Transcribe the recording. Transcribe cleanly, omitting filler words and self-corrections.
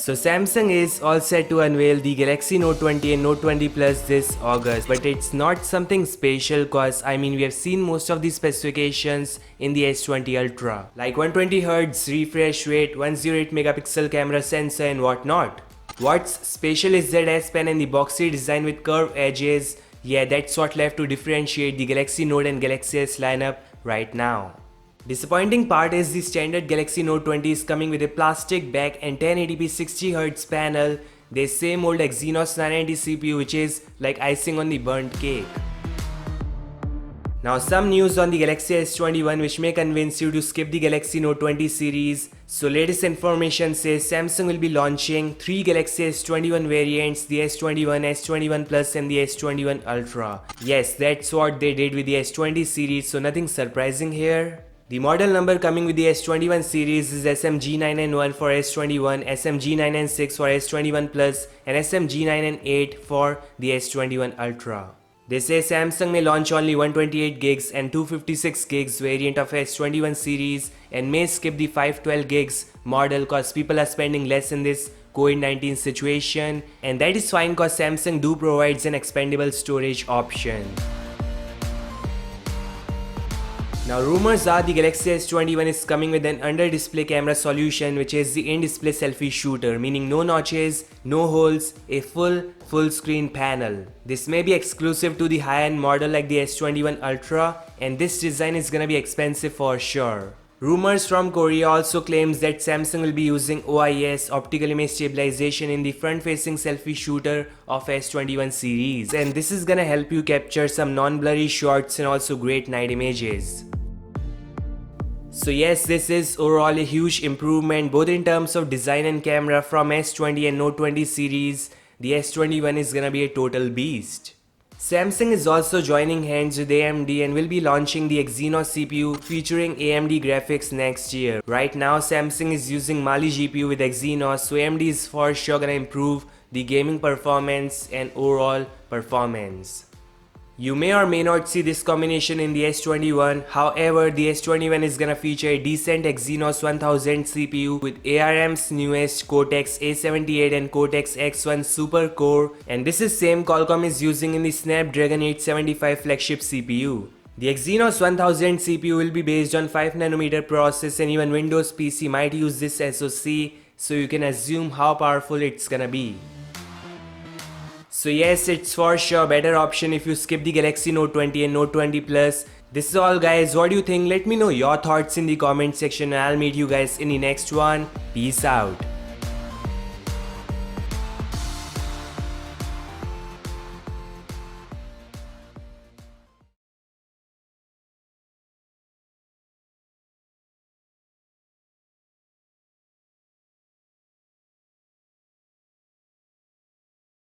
So Samsung is all set to unveil the Galaxy Note 20 and Note 20 Plus this August, but it's not something special cause we have seen most of the specifications in the S20 Ultra, like 120Hz refresh rate, 108 megapixel camera sensor and whatnot. What's special is that S Pen and the boxy design with curved edges. Yeah, that's what left to differentiate the Galaxy Note and Galaxy S lineup right now. Disappointing part is the standard Galaxy Note 20 is coming with a plastic back and 1080p 60Hz panel. They same old Exynos 990 CPU, which is like icing on the burnt cake. Now some news on the Galaxy S21 which may convince you to skip the Galaxy Note 20 series. So latest information says Samsung will be launching 3 Galaxy S21 variants, the S21, S21 Plus and the S21 Ultra. Yes, that's what they did with the S20 series, so nothing surprising here. The model number coming with the S21 series is SMG9N1 for S21, SMG9N6 for S21 Plus and SMG9N8 for the S21 Ultra. They say Samsung may launch only 128GB and 256GB variant of S21 series and may skip the 512GB model cause people are spending less in this COVID-19 situation, and that is fine cause Samsung do provides an expandable storage option. Now rumors are the Galaxy S21 is coming with an under-display camera solution, which is the in-display selfie shooter, meaning no notches, no holes, a full screen panel. This may be exclusive to the high-end model like the S21 Ultra, and this design is gonna be expensive for sure. Rumors from Korea also claims that Samsung will be using OIS, optical image stabilization, in the front-facing selfie shooter of S21 series, and this is gonna help you capture some non-blurry shots and also great night images. So yes, this is overall a huge improvement both in terms of design and camera from S20 and Note 20 series. The S21 is gonna be a total beast. Samsung is also joining hands with AMD and will be launching the Exynos CPU featuring AMD graphics next year. Right now Samsung is using Mali GPU with Exynos, so AMD is for sure gonna improve the gaming performance and overall performance. You may or may not see this combination in the S21, however the S21 is gonna feature a decent Exynos 1000 CPU with ARM's newest Cortex-A78 and Cortex-X1 Super Core, and this is same Qualcomm is using in the Snapdragon 875 flagship CPU. The Exynos 1000 CPU will be based on 5nm process and even Windows PC might use this SoC, so you can assume how powerful it's gonna be. So yes, it's for sure better option if you skip the Galaxy Note 20 and Note 20 Plus. This is all guys, what do you think? Let me know your thoughts in the comment section and I'll meet you guys in the next one. Peace out.